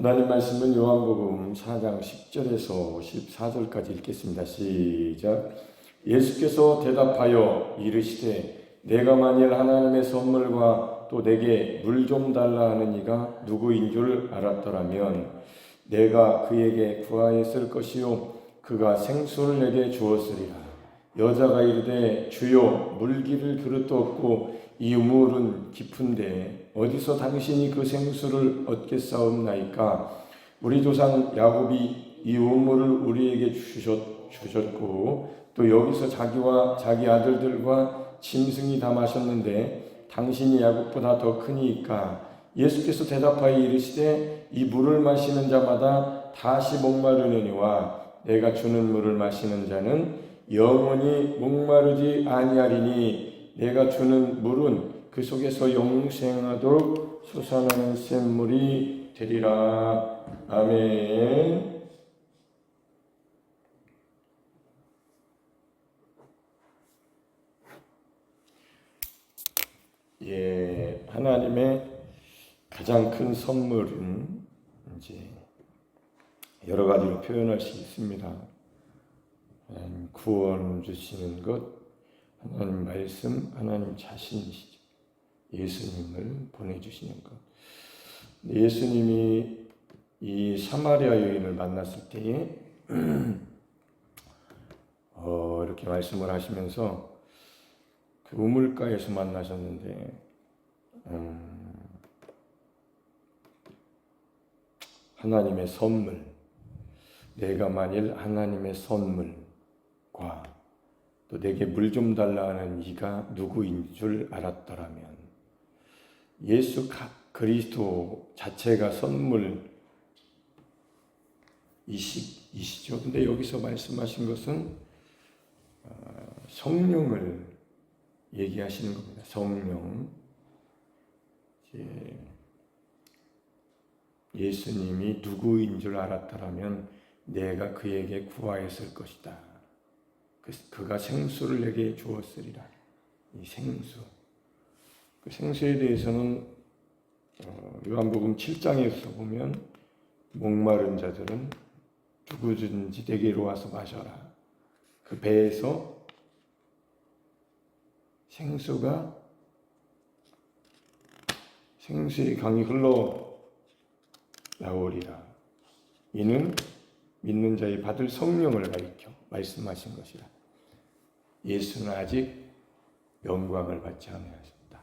하나님 말씀은 요한복음 4장 10절에서 14절까지 읽겠습니다. 시작. 예수께서 대답하여 이르시되 내가 만일 하나님의 선물과 또 내게 물 좀 달라 하는 이가 누구인 줄 알았더라면 내가 그에게 구하였을 것이요 그가 생수를 내게 주었으리라. 여자가 이르되 주여 물기를 그릇도 없고 이 우물은 깊은데 어디서 당신이 그 생수를 얻겠사옵나이까? 우리 조상 야곱이 이 우물을 우리에게 주셨고 또 여기서 자기와 자기 아들들과 짐승이 다 마셨는데 당신이 야곱보다 더 크니까? 예수께서 대답하여 이르시되 이 물을 마시는 자마다 다시 목마르느니와 내가 주는 물을 마시는 자는 영원히 목마르지 아니하리니 내가 주는 물은 그 속에서 영생하도록 솟아나는 샘물이 되리라. 아멘. 하나님의 가장 큰 선물은 이제 여러 가지로 표현할 수 있습니다. 하나님 구원 주시는 것, 하나님 말씀, 하나님 자신이시죠. 예수님을 보내주시는 것. 예수님이 이 사마리아 여인을 만났을 때에 이렇게 말씀을 하시면서 그 우물가에서 만나셨는데 하나님의 선물, 내가 만일 하나님의 선물과 또 내게 물 좀 달라 하는 이가 누구인 줄 알았더라면 예수 그리스도 자체가 선물이시죠. 근데 여기서 말씀하신 것은 성령을 얘기하시는 겁니다. 성령. 예수님이 누구인 줄 알았더라면 내가 그에게 구하였을 것이다. 그가 생수를 내게 주었으리라. 이 생수. 그 생수에 대해서는 요한복음 7장에서 보면 목마른 자들은 누구든지 내게로 와서 마셔라. 그 배에서 생수의 강이 흘러 나오리라. 이는 믿는 자의 받을 성령을 가리켜 말씀하신 것이라. 예수는 아직 영광을 받지 않으셨다.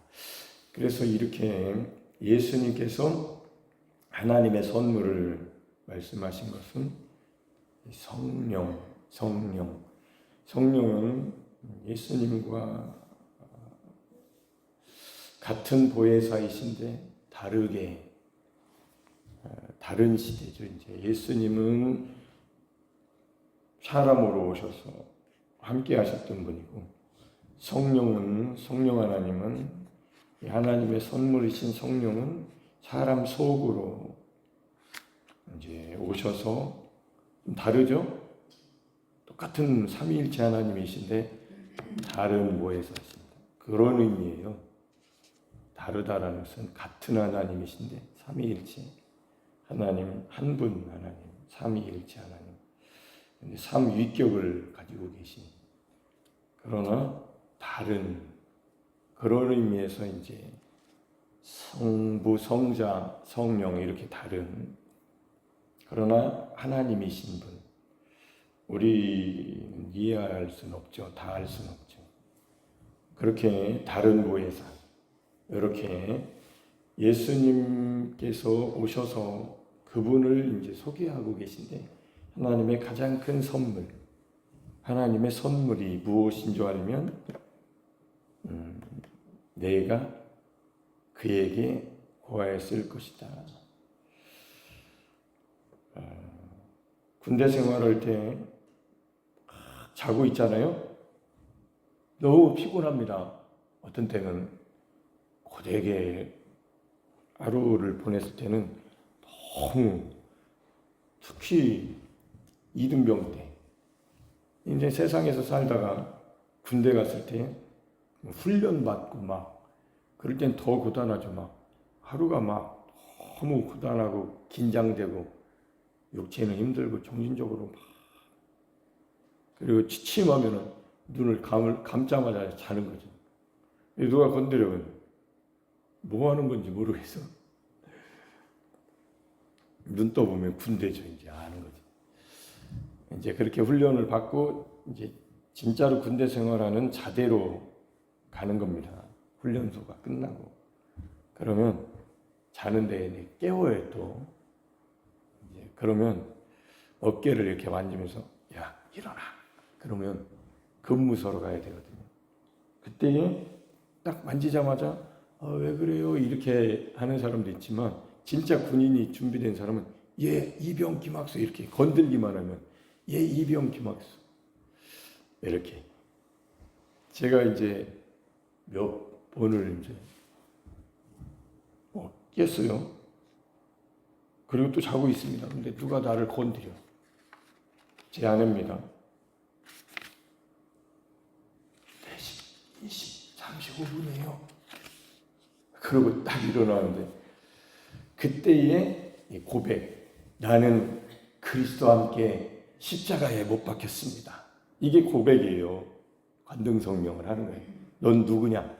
그래서 이렇게 예수님께서 하나님의 선물을 말씀하신 것은 성령은 예수님과 같은 보혜사이신데 다른 시대죠. 이제 예수님은 사람으로 오셔서 함께 하셨던 분이고 성령 하나님은 하나님의 선물이신 성령은 사람 속으로 이제 오셔서 다르죠. 똑같은 삼위일체 하나님이신데 다른 보혜사십니다. 그런 의미예요. 다르다라는 것은 같은 하나님이신데 삼위일체 하나님 한 분 하나님 삼위일체 하나님 삼위격을 가지고 계신 그러나 다른 그런 의미에서 이제 성부 성자 성령 이렇게 다른 그러나 하나님이신 분 우리는 이해할 수는 없죠. 다 알 수는 없죠. 그렇게 다른 보혜사 이렇게 예수님께서 오셔서 그분을 이제 소개하고 계신데 하나님의 가장 큰 선물, 하나님의 선물이 무엇인 줄 알면 내가 그에게 구하였을 것이다. 군대 생활할 때 자고 있잖아요. 너무 피곤합니다. 어떤 때는 고되게 하루를 보냈을 때는 너무 특히 이등병 때 이제 세상에서 살다가 군대 갔을 때 훈련 받고 막 그럴 땐 더 고단하죠. 막 하루가 막 너무 고단하고 긴장되고 육체는 힘들고 정신적으로 막 그리고 취침하면은 눈을 감자마자 자는 거죠. 누가 건드려면 뭐 하는 건지 모르겠어. 눈 떠보면 군대죠. 이제 아는 거지. 이제 그렇게 훈련을 받고 이제 진짜로 군대 생활하는 자대로 가는 겁니다. 훈련소가 끝나고. 그러면 자는데 깨워요 또. 이제 그러면 어깨를 이렇게 만지면서 야 일어나. 그러면 근무소로 가야 되거든요. 그때 딱 만지자마자 왜 그래요? 이렇게 하는 사람도 있지만 진짜 군인이 준비된 사람은 얘 이병 김학수 이렇게 건들기만 하면 얘 이병 김학수 이렇게 제가 이제 몇 번을 이제 깼어요. 그리고 또 자고 있습니다. 근데 누가 나를 건드려. 제 아내입니다. 4시 20, 35분이에요. 그러고 딱 일어나는데 그때의 고백. 나는 그리스도와 함께 십자가에 못 박혔습니다. 이게 고백이에요. 관등성명을 하는 거예요. 넌 누구냐?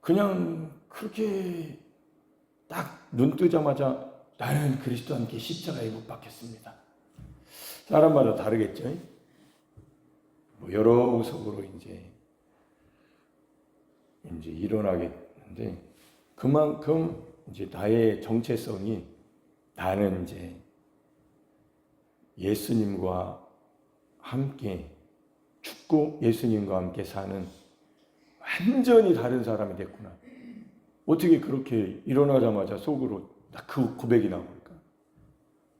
그냥 그렇게 딱 눈 뜨자마자 나는 그리스도와 함께 십자가에 못 박혔습니다. 사람마다 다르겠죠? 뭐 여러 모습으로 이제 일어나겠는데 그만큼 이제 나의 정체성이 나는 이제 예수님과 함께 죽고 예수님과 함께 사는 완전히 다른 사람이 됐구나. 어떻게 그렇게 일어나자마자 속으로 딱 그 고백이 나올까?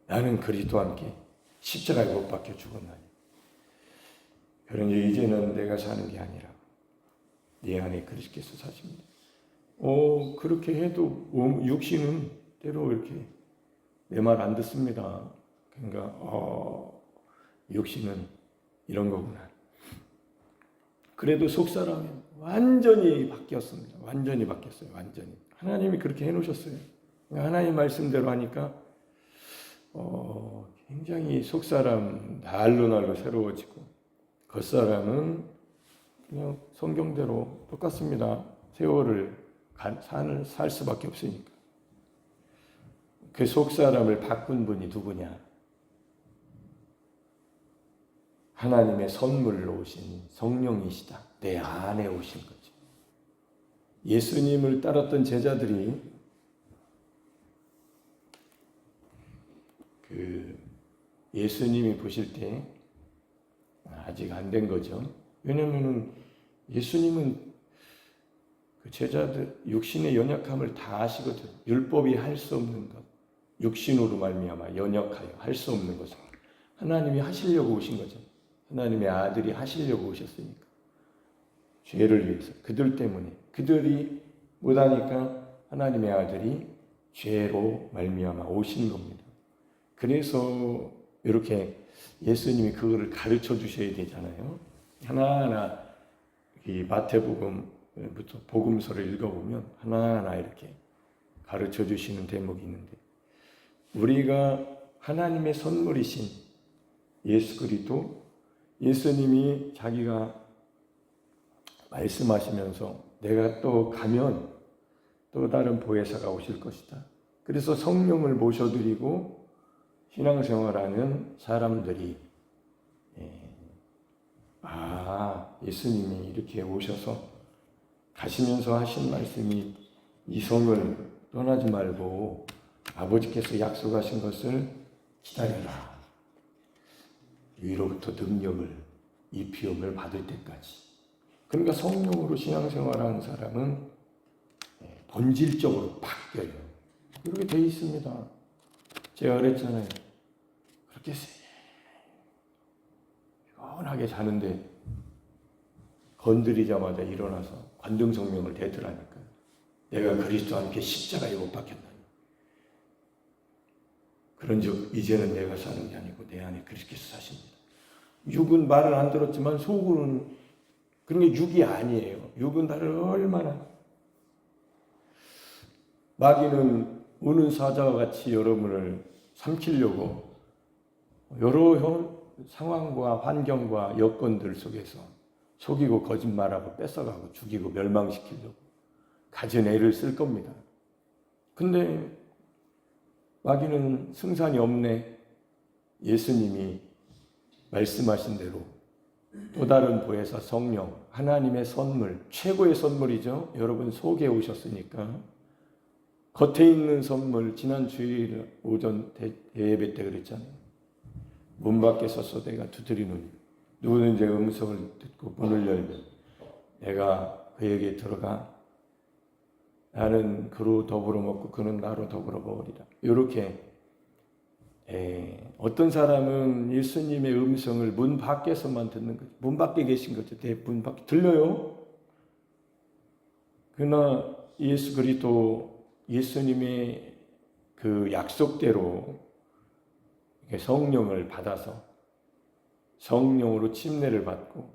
나는 그리스도와 함께 십자가에 못 박혀 죽었나니. 그러니 이제는 내가 사는 게 아니라 내 안에 그리스도께서 사십니다. 그렇게 해도 육신은 때로 이렇게 내 말 안 듣습니다. 그러니까 육신은 이런 거구나. 그래도 속사람이 완전히 바뀌었습니다. 완전히 바뀌었어요. 완전히. 하나님이 그렇게 해놓으셨어요. 하나님 말씀대로 하니까 굉장히 속사람 날로 새로워지고 겉사람은 그냥 성경대로 똑같습니다. 세월을 살 수밖에 없으니까. 그 속사람을 바꾼 분이 누구냐? 하나님의 선물로 오신 성령이시다. 내 안에 오신 거죠. 예수님을 따랐던 제자들이 예수님이 보실 때 아직 안 된 거죠. 왜냐면은 예수님은 그 제자들 육신의 연약함을 다 아시거든. 율법이 할 수 없는 것, 육신으로 말미암아 연약하여 할 수 없는 것을 하나님이 하시려고 오신 거죠. 하나님의 아들이 하시려고 오셨으니까. 죄를 위해서 그들 때문에 그들이 못하니까 하나님의 아들이 죄로 말미암아 오신 겁니다. 그래서 이렇게 예수님이 그거를 가르쳐 주셔야 되잖아요. 하나하나 이 마태복음부터 복음서를 읽어보면 하나하나 이렇게 가르쳐 주시는 대목이 있는데 우리가 하나님의 선물이신 예수 그리스도 예수님이 자기가 말씀하시면서 내가 또 가면 또 다른 보혜사가 오실 것이다. 그래서 성령을 모셔드리고 신앙생활하는 사람들이 예수님이 이렇게 오셔서 가시면서 하신 말씀이 이 성을 떠나지 말고 아버지께서 약속하신 것을 기다려라. 위로부터 능력을 입히움을 받을 때까지. 그러니까 성령으로 신앙생활하는 사람은 본질적으로 바뀌어요. 그렇게 돼 있습니다. 제가 그랬잖아요. 그렇게 시원하게 자는데 건드리자마자 일어나서 관등성명을 대더라니까. 내가 그리스도와 함께 십자가에 못 박혔나니. 그런즉 이제는 내가 사는 게 아니고 내 안에 그리스도께서 사십니다. 육은 말을 안 들었지만 속으로는 그런 게 육이 아니에요. 육은 나를 얼마나 마귀는 우는 사자와 같이 여러분을 삼키려고 여러 상황과 환경과 여건들 속에서 속이고 거짓말하고 뺏어가고 죽이고 멸망시키려고 가진 애를 쓸 겁니다. 근데 마귀는 승산이 없네. 예수님이 말씀하신 대로 또 다른 보혜사 성령, 하나님의 선물, 최고의 선물이죠. 여러분 속에 오셨으니까. 겉에 있는 선물, 지난 주일 오전 예배 때 그랬잖아요. 문 밖에 서서 내가 두드리는 누구든지 음성을 듣고 문을 열면 내가 그에게 들어가 나는 그로 더불어 먹고 그는 나로 더불어 먹으리라. 이렇게 어떤 사람은 예수님의 음성을 문 밖에서만 듣는 거죠. 문 밖에 계신 거죠. 문 밖에 들려요. 그러나 예수 그리스도 예수님의 그 약속대로 성령을 받아서 성령으로 침례를 받고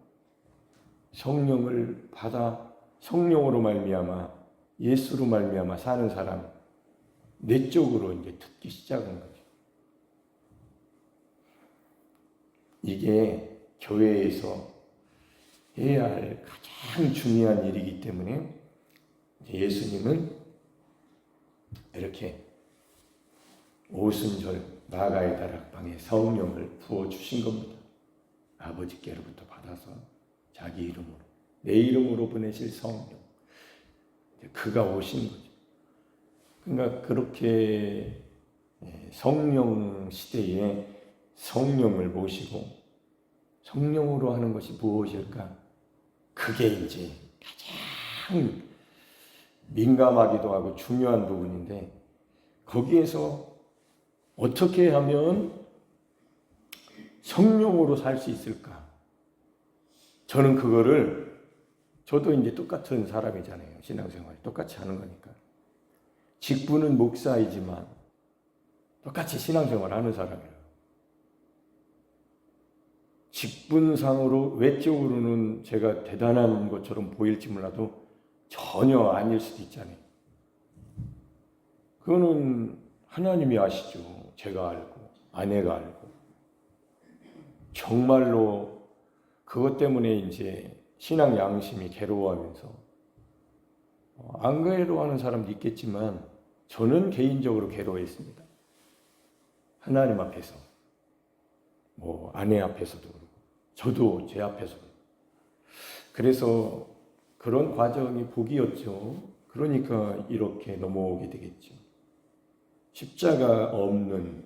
성령을 받아 성령으로 말미암아 예수로 말미암아 사는 사람 내적으로 이제 듣기 시작한 거죠. 이게 교회에서 해야 할 가장 중요한 일이기 때문에 예수님은 이렇게 오순절 마가의 다락방에 성령을 부어주신 겁니다. 아버지께로부터 받아서 자기 이름으로 내 이름으로 보내실 성령 그가 오신 거죠. 그러니까 그렇게 성령 시대에 성령을 모시고 성령으로 하는 것이 무엇일까? 그게 이제 가장 민감하기도 하고 중요한 부분인데 거기에서 어떻게 하면 성령으로 살 수 있을까? 저는 그거를 저도 이제 똑같은 사람이잖아요. 신앙생활 똑같이 하는 거니까. 직분은 목사이지만 똑같이 신앙생활 하는 사람이에요. 직분상으로 외적으로는 제가 대단한 것처럼 보일지 몰라도 전혀 아닐 수도 있잖아요. 그거는 하나님이 아시죠. 제가 알고 아내가 알고 정말로 그것 때문에 이제 신앙 양심이 괴로워하면서 안 괴로워하는 사람도 있겠지만 저는 개인적으로 괴로워했습니다. 하나님 앞에서 아내 앞에서도 그렇고 저도 제 앞에서도 그래서 그런 과정이 복이었죠. 그러니까 이렇게 넘어오게 되겠죠. 십자가 없는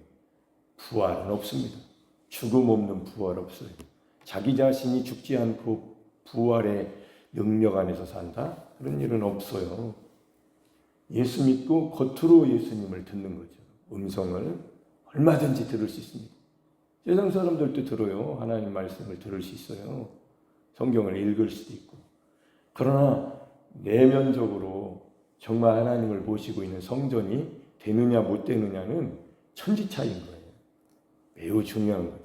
부활은 없습니다. 죽음 없는 부활 없어요. 자기 자신이 죽지 않고 부활의 능력 안에서 산다? 그런 일은 없어요. 예수 믿고 겉으로 예수님을 듣는 거죠. 음성을 얼마든지 들을 수 있습니다. 세상 사람들도 들어요. 하나님 말씀을 들을 수 있어요. 성경을 읽을 수도 있고. 그러나 내면적으로 정말 하나님을 모시고 있는 성전이 되느냐 못 되느냐는 천지차이인 거예요. 매우 중요한 거죠.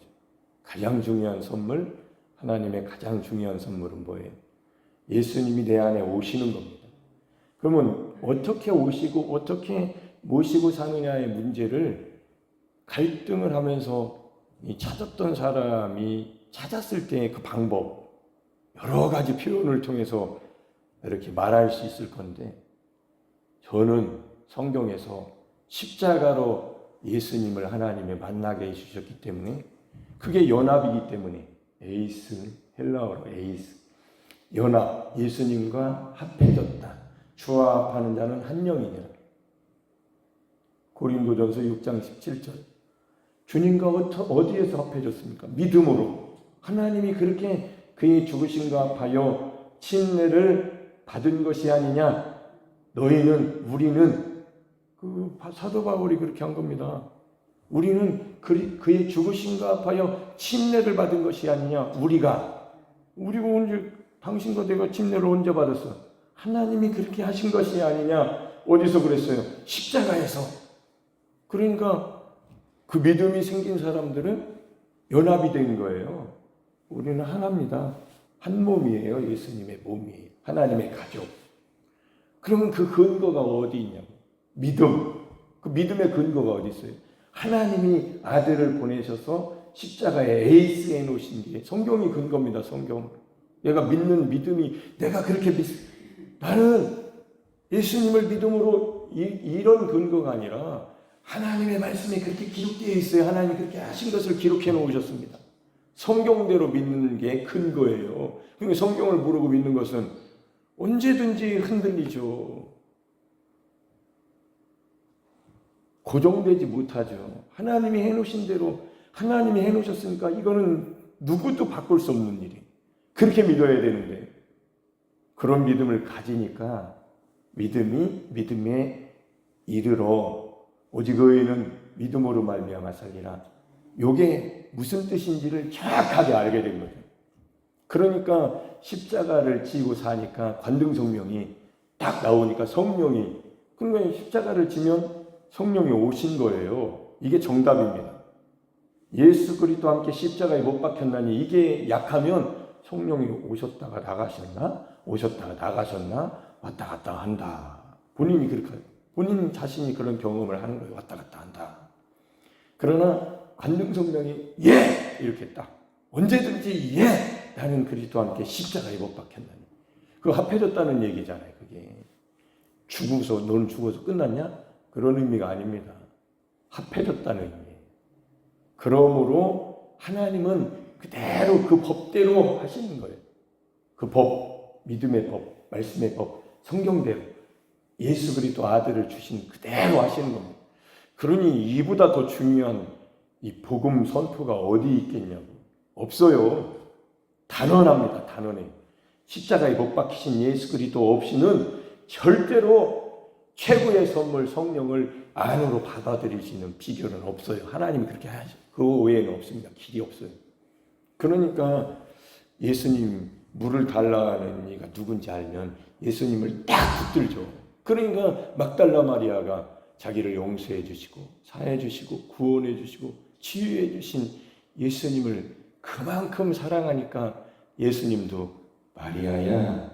가장 중요한 선물, 하나님의 가장 중요한 선물은 뭐예요? 예수님이 내 안에 오시는 겁니다. 그러면 어떻게 오시고 어떻게 모시고 사느냐의 문제를 갈등을 하면서 찾았던 사람이 찾았을 때 그 방법, 여러 가지 표현을 통해서 이렇게 말할 수 있을 건데 저는 성경에서 십자가로 예수님을 하나님이 만나게 해주셨기 때문에 그게 연합이기 때문에 에이스, 헬라어로 에이스, 연합, 예수님과 합해졌다. 주와 합하는 자는 한 영이니라. 고린도전서 6장 17절. 주님과 어디에서 합해졌습니까? 믿음으로. 하나님이 그렇게 그의 죽으심과 합하여 침례를 받은 것이 아니냐. 너희는 우리는 그 사도 바울이 그렇게 한 겁니다. 우리는 그의 죽으심과 합하여 침례를 받은 것이 아니냐. 우리가 언제 당신과 내가 침례를 언제 받았어? 하나님이 그렇게 하신 것이 아니냐. 어디서 그랬어요? 십자가에서. 그러니까 그 믿음이 생긴 사람들은 연합이 된 거예요. 우리는 하나입니다. 한 몸이에요. 예수님의 몸이에요. 하나님의 가족. 그러면 그 근거가 어디 있냐고. 믿음. 그 믿음의 근거가 어디 있어요? 하나님이 아들을 보내셔서 십자가에 에이스해 놓으신 게 성경이 근거입니다. 성경. 내가 믿는 믿음이 내가 그렇게 나는 예수님을 믿음으로 이런 근거가 아니라 하나님의 말씀에 그렇게 기록되어 있어요. 하나님이 그렇게 하신 것을 기록해 놓으셨습니다. 성경대로 믿는 게 근거예요. 그러니까 성경을 모르고 믿는 것은 언제든지 흔들리죠. 고정되지 못하죠. 하나님이 해놓으신 대로 하나님이 해놓으셨으니까 이거는 누구도 바꿀 수 없는 일이. 그렇게 믿어야 되는데 그런 믿음을 가지니까 믿음에 이르러 오직 의인은 믿음으로 말미암아 살리라. 요게 무슨 뜻인지를 정확하게 알게 된 거죠. 그러니까 십자가를 지고 사니까 관등성령이 딱 나오니까 성령이 그러니까 십자가를 지면 성령이 오신 거예요. 이게 정답입니다. 예수 그리스도와 함께 십자가에 못 박혔나니 이게 약하면 성령이 오셨다가 나가셨나? 오셨다가 나가셨나? 왔다 갔다 한다. 본인이 그렇게 본인 자신이 그런 경험을 하는 거예요. 왔다 갔다 한다. 그러나 관등성령이 예! 이렇게 딱 언제든지 예! 나는 그리스도와 함께 십자가에 못 박혔나니 그거 합해졌다는 얘기잖아요. 그게 죽어서 너는 죽어서 끝났냐? 그런 의미가 아닙니다. 합해졌다는 의미예요. 그러므로 하나님은 그대로 그 법대로 하시는 거예요. 그 법, 믿음의 법, 말씀의 법, 성경대로 예수 그리스도 아들을 주신 그대로 하시는 겁니다. 그러니 이보다 더 중요한 이 복음 선포가 어디 있겠냐고. 없어요. 단언합니다. 단언해. 십자가에 못 박히신 예수 그리스도 없이는 절대로 최고의 선물 성령을 안으로 받아들일 수 있는 비결은 없어요. 하나님이 그렇게 하셔. 그 외에는 없습니다. 길이 없어요. 그러니까 예수님 물을 달라는 이가 누군지 알면 예수님을 딱 붙들죠. 그러니까 막달라 마리아가 자기를 용서해 주시고 사해 주시고 구원해 주시고 치유해 주신 예수님을 그만큼 사랑하니까 예수님도 마리아야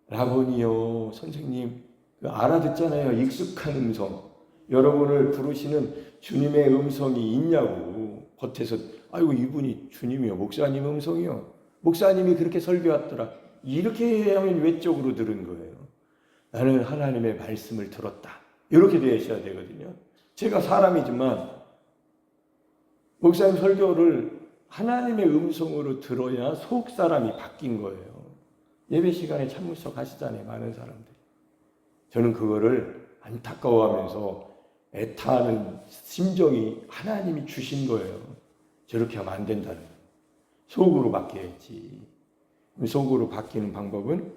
라보니요 선생님 알아듣잖아요. 익숙한 음성. 여러분을 부르시는 주님의 음성이 있냐고. 겉에서 아이고 이분이 주님이요 목사님 음성이요. 목사님이 그렇게 설교했더라. 이렇게 하면 외적으로 들은 거예요. 나는 하나님의 말씀을 들었다. 이렇게 되셔야 되거든요. 제가 사람이지만 목사님 설교를 하나님의 음성으로 들어야 속 사람이 바뀐 거예요. 예배 시간에 참으셔 가시잖아요. 많은 사람들이. 저는 그거를 안타까워하면서 애타하는 심정이 하나님이 주신 거예요. 저렇게 하면 안 된다는 거예요. 속으로 바뀌어야지. 속으로 바뀌는 방법은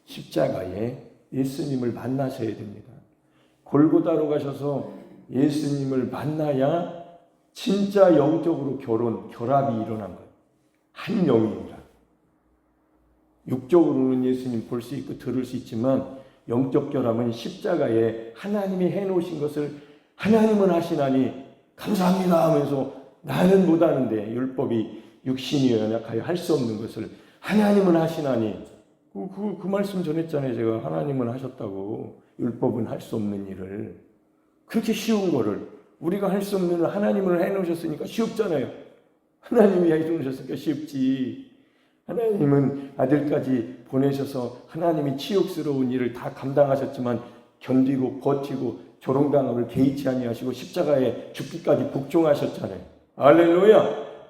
십자가에 예수님을 만나셔야 됩니다. 골고다로 가셔서 예수님을 만나야 진짜 영적으로 결합이 일어난 거예요. 한 영입니다. 육적으로는 예수님 볼 수 있고 들을 수 있지만 영적 결합은 십자가에 하나님이 해놓으신 것을 하나님은 하시나니 감사합니다 하면서 나는 못하는데 율법이 육신이 연약하여 할 수 없는 것을 하나님은 하시나니 그 말씀 전했잖아요. 제가 하나님은 하셨다고. 율법은 할 수 없는 일을 그렇게 쉬운 거를 우리가 할 수 없는 일을 하나님을 해놓으셨으니까 쉽잖아요. 하나님이 해놓으셨으니까 쉽지. 하나님은 아들까지 보내셔서 하나님이 치욕스러운 일을 다 감당하셨지만 견디고 버티고 조롱당함을 개의치 아니하시고 십자가에 죽기까지 복종하셨잖아요. 할렐루야.